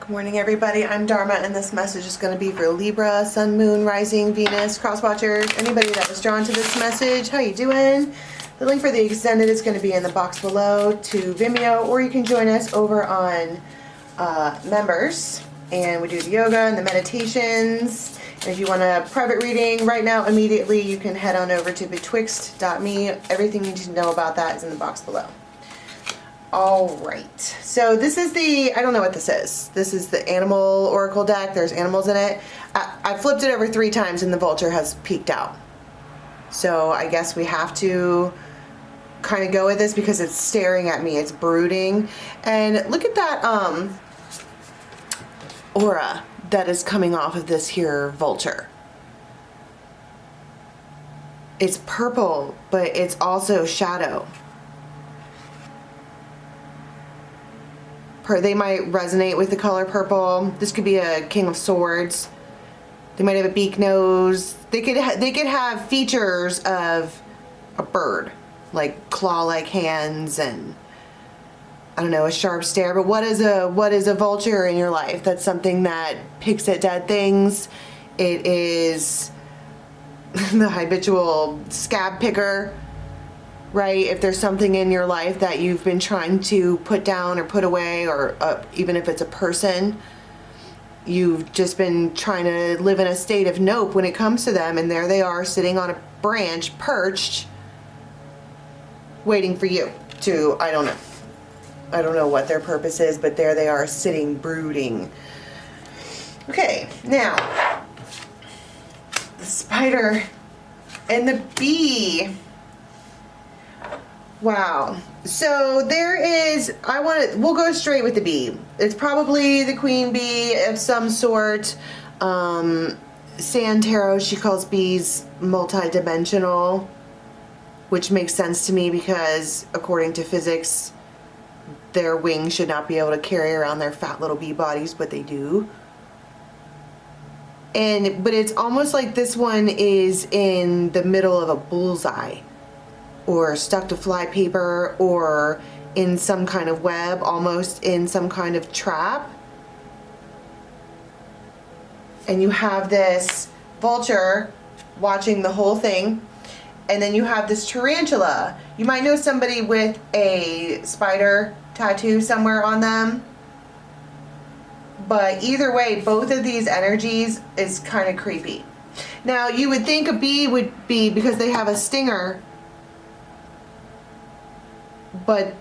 Good morning, everybody. I'm Dharma, and this message is going to be for Libra, Sun, Moon, Rising, Venus, Cross Watchers, anybody that was drawn to this message. How you doing? The link for the extended is going to be in the box below to Vimeo, or you can join us over on members, and we do the yoga and the meditations. And if you want a private reading right now, immediately, you can head on over to betwixt.me. Everything you need to know about that is in the box below. All right, so this is I don't know what this is. This is the animal oracle deck. There's animals in it. I flipped it over 3 times and the vulture has peeked out. So I guess we have to kind of go with this because it's staring at me. It's brooding. And look at that aura that is coming off of this here vulture. It's purple, but it's also shadow. They might resonate with the color purple. This could be a King of Swords. They might have a beak nose. They could have features of a bird, like claw-like hands and I don't know, a sharp stare. But what is a vulture in your life? That's something that picks at dead things. It is the habitual scab picker. Right? If there's something in your life that you've been trying to put down or put away, or even if it's a person, you've just been trying to live in a state of nope when it comes to them, and there they are sitting on a branch, perched, waiting for you to, I don't know what their purpose is, but there they are sitting, brooding. Okay, now, the spider and the bee. Wow. So there is, we'll go straight with the bee. It's probably the queen bee of some sort. Sand Tarot, she calls bees multi-dimensional, which makes sense to me because according to physics, their wings should not be able to carry around their fat little bee bodies, but they do. But it's almost like this one is in the middle of a bullseye, or stuck to fly paper, or in some kind of web, almost in some kind of trap. And you have this vulture watching the whole thing, and then you have this tarantula. You might know somebody with a spider tattoo somewhere on them, but either way, both of these energies is kind of creepy. Now, you would think a bee would be, because they have a stinger, but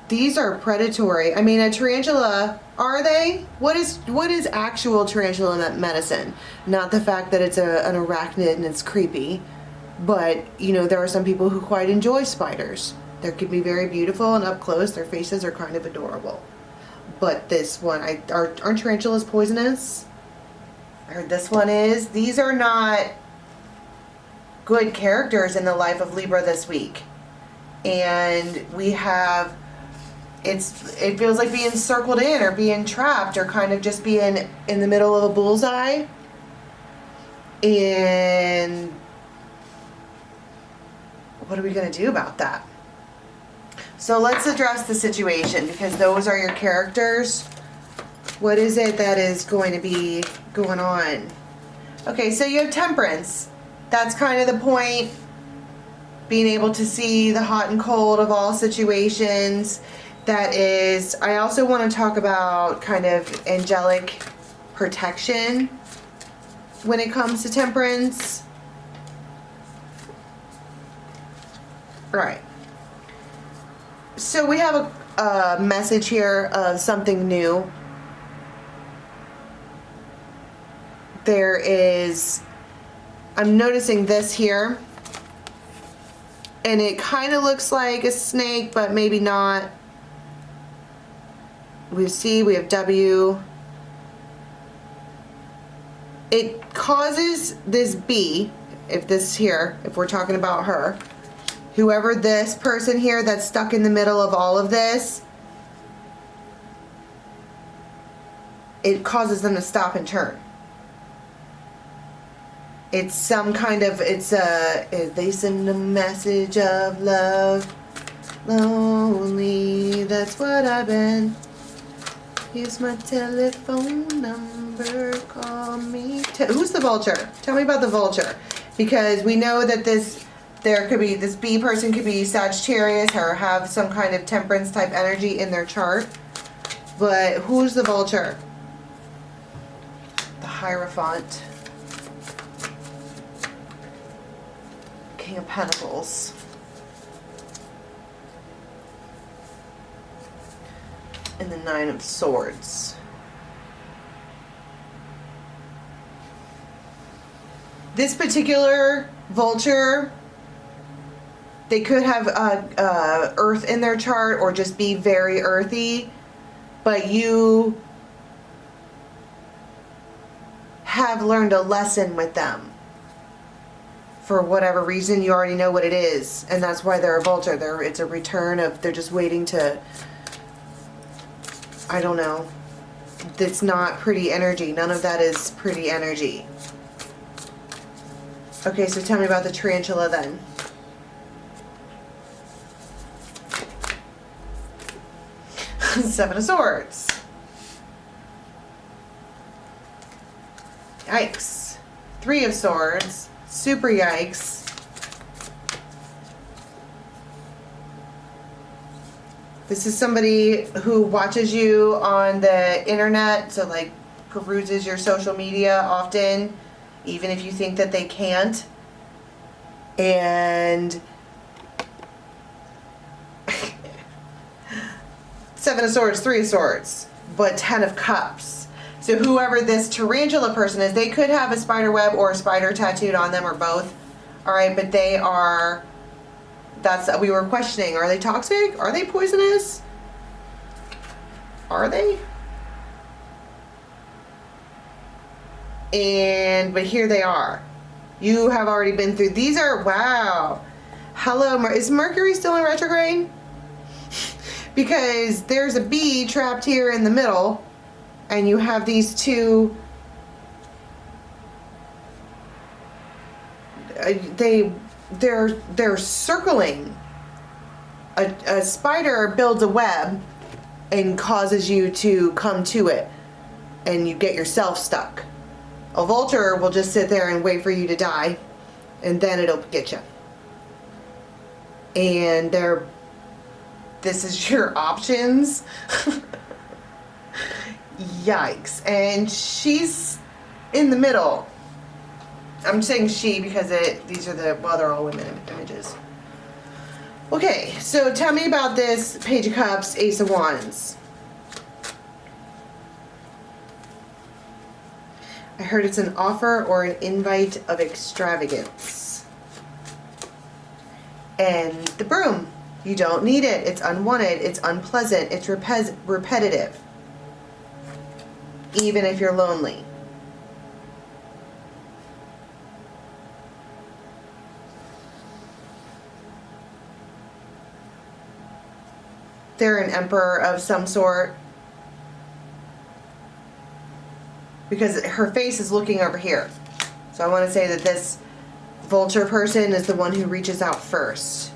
these are predatory. I mean, a tarantula, are they? What is actual tarantula medicine? Not the fact that it's an arachnid and it's creepy, but you know, there are some people who quite enjoy spiders. They can be very beautiful and up close. Their faces are kind of adorable. But this one, aren't tarantulas poisonous? I heard this one is. These are not good characters in the life of Libra this week. And we have, it feels like being circled in or being trapped or kind of just being in the middle of a bullseye. And what are we going to do about that? So let's address the situation, because those are your characters. What is it that is going to be going on? Okay, so you have Temperance. That's kind of the point. Being able to see the hot and cold of all situations. That is, I also want to talk about kind of angelic protection when it comes to Temperance. All right. So we have a message here of something new. There is, I'm noticing this here. And it kind of looks like a snake, but maybe not. We have W. It causes this bee, if we're talking about her, whoever this person here that's stuck in the middle of all of this, it causes them to stop and turn. It's some kind of, they send a message of love, lonely, that's what I've been. Here's my telephone number. Call me. Who's the vulture? Tell me about the vulture. Because we know that this bee person could be Sagittarius or have some kind of temperance type energy in their chart. But who's the vulture? The Hierophant. King of Pentacles. And the Nine of Swords. This particular vulture, they could have earth in their chart or just be very earthy, but you have learned a lesson with them. For whatever reason, you already know what it is, and that's why they're a vulture. It's a return of, they're just waiting to, I don't know. It's not pretty energy. None of that is pretty energy. Okay, so tell me about the tarantula then. Seven of Swords. Yikes. Three of Swords. Super yikes. This is somebody who watches you on the internet, so like peruses your social media often, even if you think that they can't. And Seven of Swords, Three of Swords, but Ten of Cups. So whoever this tarantula person is, they could have a spider web or a spider tattooed on them or both. All right, but they are, we were questioning, are they toxic? Are they poisonous? Are they? But here they are. You have already been through, these are, wow. Hello, is Mercury still in retrograde? Because there's a bee trapped here in the middle, and you have these two, they're circling. A spider builds a web and causes you to come to it, and you get yourself stuck. A vulture will just sit there and wait for you to die, and then it'll get you. And this is your options. Yikes. And she's in the middle. I'm saying she because these are they're all women images. Okay, so tell me about this Page of Cups, Ace of Wands. I heard it's an offer or an invite of extravagance. And the broom. You don't need it. It's unwanted. It's unpleasant. It's repetitive. Even if you're lonely. They're an emperor of some sort. Because her face is looking over here. So I want to say that this vulture person is the one who reaches out first.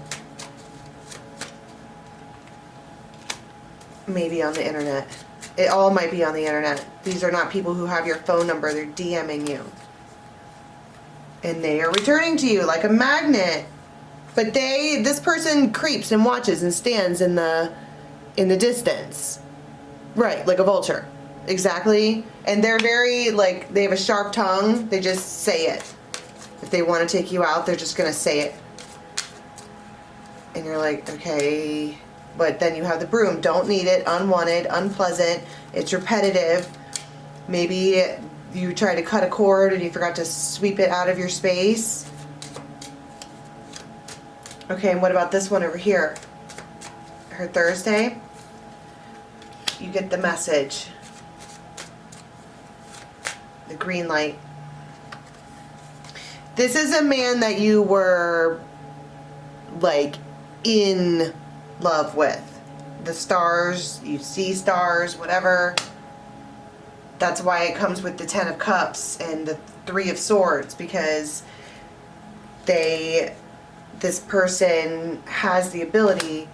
Maybe on the internet. It all might be on the internet. These are not people who have your phone number. They're DMing you. And they are returning to you like a magnet. But this person creeps and watches and stands in the distance. Right, like a vulture. Exactly. And they're very, like, they have a sharp tongue. They just say it. If they want to take you out, they're just going to say it. And you're like, okay. But then you have the broom. Don't need it. Unwanted. Unpleasant. It's repetitive. Maybe you try to cut a cord and you forgot to sweep it out of your space. Okay, and what about this one over here? Her Thursday. You get the message. The green light. This is a man that you were, like, in love with. The stars, you see stars, whatever. That's why it comes with the Ten of Cups and the Three of Swords, because this person has the ability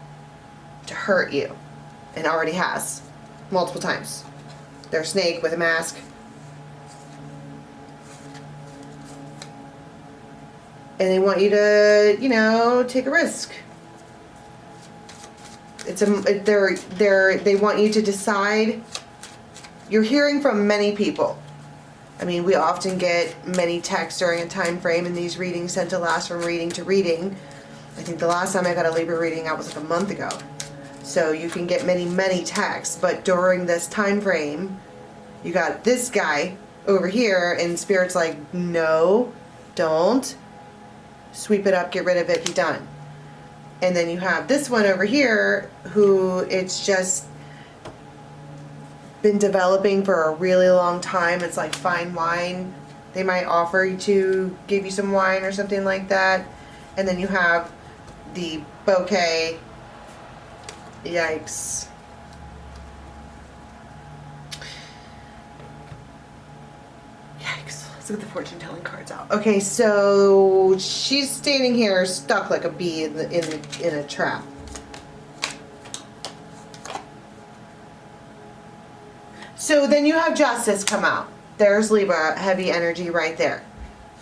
to hurt you, and already has multiple times. They're a snake with a mask. And they want you to, you know, take a risk. They want you to decide. You're hearing from many people. I mean, we often get many texts during a time frame, and these readings tend to last from reading to reading. I think the last time I got a Libra reading, that was like a month ago. So you can get many, many texts, but during this time frame, you got this guy over here, and Spirit's like, no, don't. Sweep it up, get rid of it, be done. And then you have this one over here, who it's just been developing for a really long time. It's like fine wine. They might offer to give you some wine or something like that. And then you have the bouquet. Yikes. Yikes. Let's get the fortune telling cards out. Okay, so she's standing here stuck like a bee in a trap. So then you have Justice come out. There's Libra, heavy energy right there.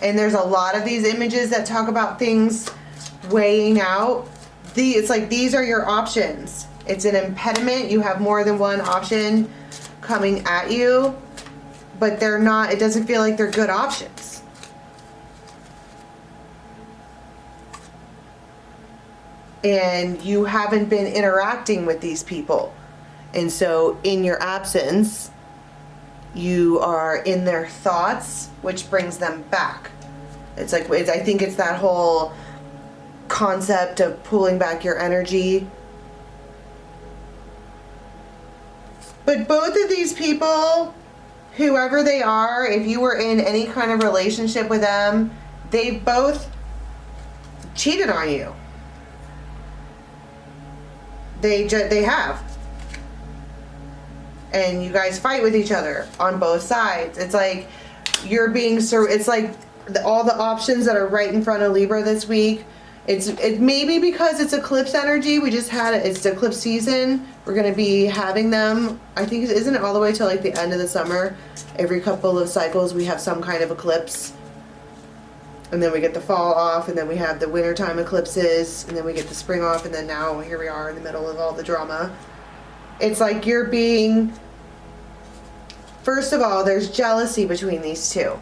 And there's a lot of these images that talk about things weighing out. It's like these are your options. It's an impediment. You have more than one option coming at you, but they're not, it doesn't feel like they're good options. And you haven't been interacting with these people. And so in your absence, you are in their thoughts, which brings them back. It's like, I think it's that whole concept of pulling back your energy. But both of these people, whoever they are, if you were in any kind of relationship with them, they both cheated on you. They have. And you guys fight with each other on both sides. It's like you're being it's like all the options that are right in front of Libra this week. It maybe because it's eclipse energy. We just had it. It's eclipse season. We're gonna be having them. I think isn't it all the way till like the end of the summer? Every couple of cycles we have some kind of eclipse, and then we get the fall off, and then we have the wintertime eclipses, and then we get the spring off, and then now here we are in the middle of all the drama. It's like you're being, first of all, there's jealousy between these two.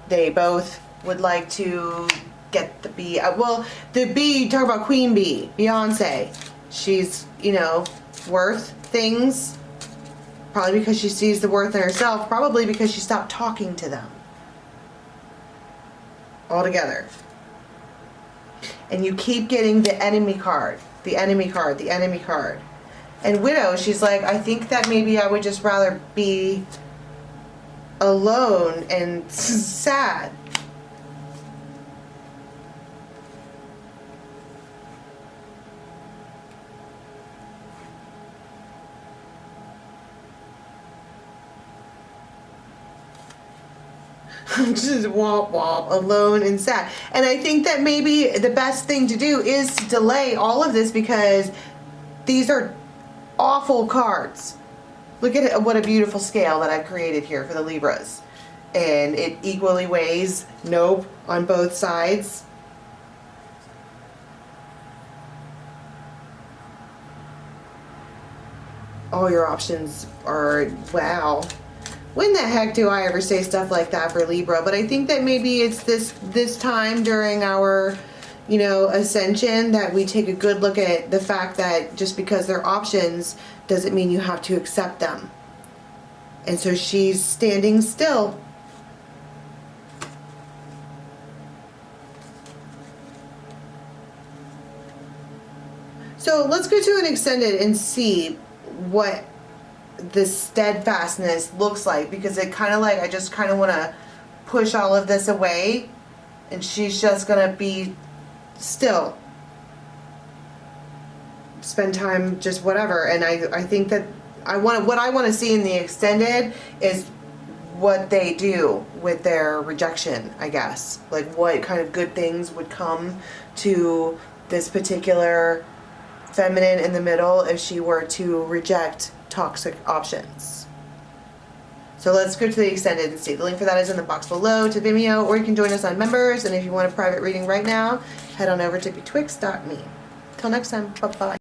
They both would like to get the bee. Well, the bee, talk about Queen Bee, Beyonce. She's, you know, worth things. Probably because she sees the worth in herself. Probably because she stopped talking to them. Altogether. And you keep getting the enemy card. The enemy card, the enemy card. And Widow, she's like, I think that maybe I would just rather be alone and sad. Just womp womp, alone and sad. And I think that maybe the best thing to do is to delay all of this, because these are awful cards. Look at it, what a beautiful scale that I've created here for the Libras. And it equally weighs, nope, on both sides. All your options are, wow. When the heck do I ever say stuff like that for Libra? But I think that maybe it's this time during our, you know, ascension that we take a good look at the fact that just because they're options doesn't mean you have to accept them. And so she's standing still. So let's go to an extended and see what this steadfastness looks like, because it kind of like, I just kind of want to push all of this away, and she's just gonna be still, spend time, just whatever. And I think that what I want to see in the extended is what they do with their rejection, I guess. Like what kind of good things would come to this particular feminine in the middle if she were to reject toxic options. So let's go to the extended and see. The link for that is in the box below to Vimeo, or you can join us on Members. And if you want a private reading right now, head on over to betwixt.me. Till next time, bye-bye.